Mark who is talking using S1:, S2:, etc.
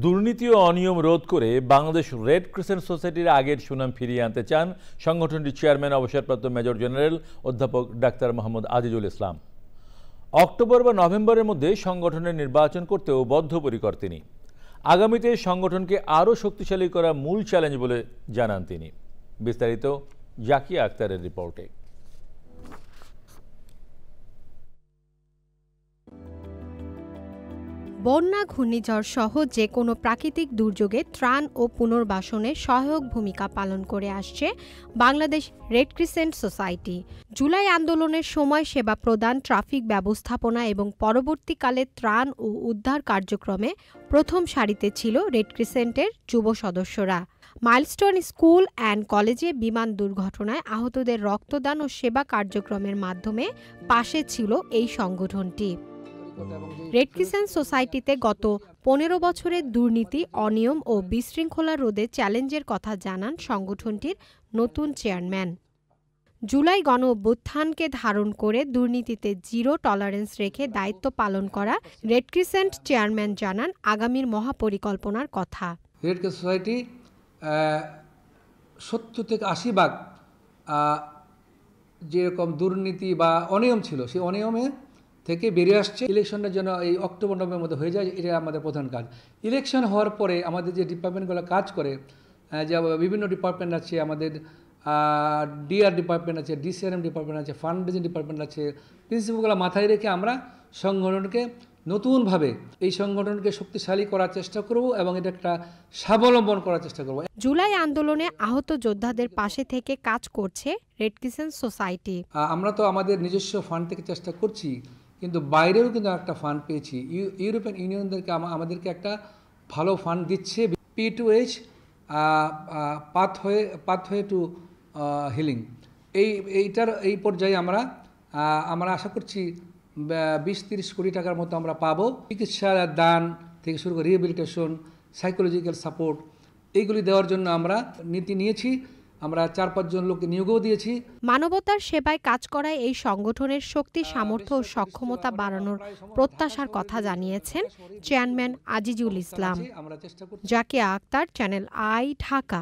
S1: দুর্নীতি ও অনিয়ম রোধ করে বাংলাদেশ রেড ক্রিসেন্ট সোসাইটির আগের সুনাম ফিরিয়ে আনতে চান সংগঠনটির চেয়ারম্যান অবসরপ্রাপ্ত মেজর জেনারেল অধ্যাপক ডাক্তার মোহাম্মদ আজিজুল ইসলাম। অক্টোবর বা নভেম্বরের মধ্যে সংগঠনের নির্বাচন করতেও বদ্ধপরিকর তিনি। আগামীতে সংগঠনকে আরও শক্তিশালী করা মূল চ্যালেঞ্জ বলে জানান তিনি। বিস্তারিত জাকিয়া আক্তারের রিপোর্টে।
S2: বন্যা, ঘূর্ণিঝড় সহ যে কোনো প্রাকৃতিক দুর্যোগে ত্রাণ ও পুনর্বাসনে সহায়ক ভূমিকা পালন করে আসছে Bangladesh red crescent society. July আন্দোলনের সময় সেবা প্রদান, ট্রাফিক ব্যবস্থাপনা এবং পরবর্তীকালে ত্রাণ ও উদ্ধার কার্যক্রমে প্রথম সারিতে ছিল রেড ক্রিসেন্টের যুব সদস্যরা। মাইলস্টোন স্কুল অ্যান্ড কলেজে বিমান দুর্ঘটনায় আহতদের রক্তদান ও সেবা কার্যক্রমের মাধ্যমে পাশে ছিল এই সংগঠনটি। রেড ক্রিসেন্ট সোসাইটিতে গত 15 বছরের দুর্নীতি, অনিয়ম ও বিশৃঙ্খলা রোধে চ্যালেঞ্জের কথা জানান সংগঠনটির নতুন চেয়ারম্যান। জুলাই গণ অভ্যুত্থানকে ধারণ করে দুর্নীতিতে জিরো টলারেন্স রেখে দায়িত্ব পালন করা রেড ক্রিসেন্ট চেয়ারম্যান জানান আগামীর মহাপরিকল্পনার কথা।
S3: রেড ক্রিসেন্ট সোসাইটি 70 থেকে 80 ভাগ যেরকম দুর্নীতি বা অনিয়ম ছিল, সেই অনিয়মে থেকে বেরিয়ে আসছে। ইলেকশনের জন্য এই অক্টোবর নভেম্বরের মধ্যে হয়ে যায়, এটা আমাদের প্রধান কাজ। ইলেকশন হওয়ার পরে আমাদের যে ডিপার্টমেন্টগুলো কাজ করে, যে বিভিন্ন ডিপার্টমেন্ট আছে, আমাদের ডিআর ডিপার্টমেন্ট আছে, ডিসিআরএম ডিপার্টমেন্ট আছে, ফান্ড রেজিং ডিপার্টমেন্ট আছে, প্রিন্সিপালগুলো মাথায় রেখে আমরা সংগঠনকে নতুনভাবে এই সংগঠনকে শক্তিশালী করার চেষ্টা করব এবং এটা একটা স্বাবলম্বন করার চেষ্টা করব।
S2: জুলাই আন্দোলনে আহত যোদ্ধাদের পাশে থেকে কাজ করছে রেড ক্রিসেন্ট সোসাইটি।
S3: আমরা তো আমাদের নিজস্ব ফান্ড থেকে চেষ্টা করছি, কিন্তু বাইরেও কিন্তু একটা ফান্ড পেয়েছি। ইউরোপিয়ান ইউনিয়নদেরকে আমাদেরকে একটা ভালো ফান্ড দিচ্ছে, P2H পাথওয়ে টু হিলিং। এইটার এই পর্যায়ে আমরা আশা করছি 20-30 কোটি টাকার মতো আমরা পাবো। চিকিৎসা দান থেকে শুরু করে রিহ্যাবিলিটেশন, সাইকোলজিক্যাল সাপোর্ট, এইগুলি দেওয়ার জন্য আমরা নীতি নিয়েছি। আমরা 4-5 জন লোককে নিয়োগও দিয়েছি।
S2: মানবতার সেবায় কাজ করায় এই সংগঠনের শক্তি, সামর্থ্য ও সক্ষমতা বাড়ানোর প্রত্যাশার কথা জানিয়েছেন চেয়ারম্যান আজিজুল ইসলাম।
S3: আমরা চেষ্টা করছি।
S2: Zakia Akter, channel I, Dhaka.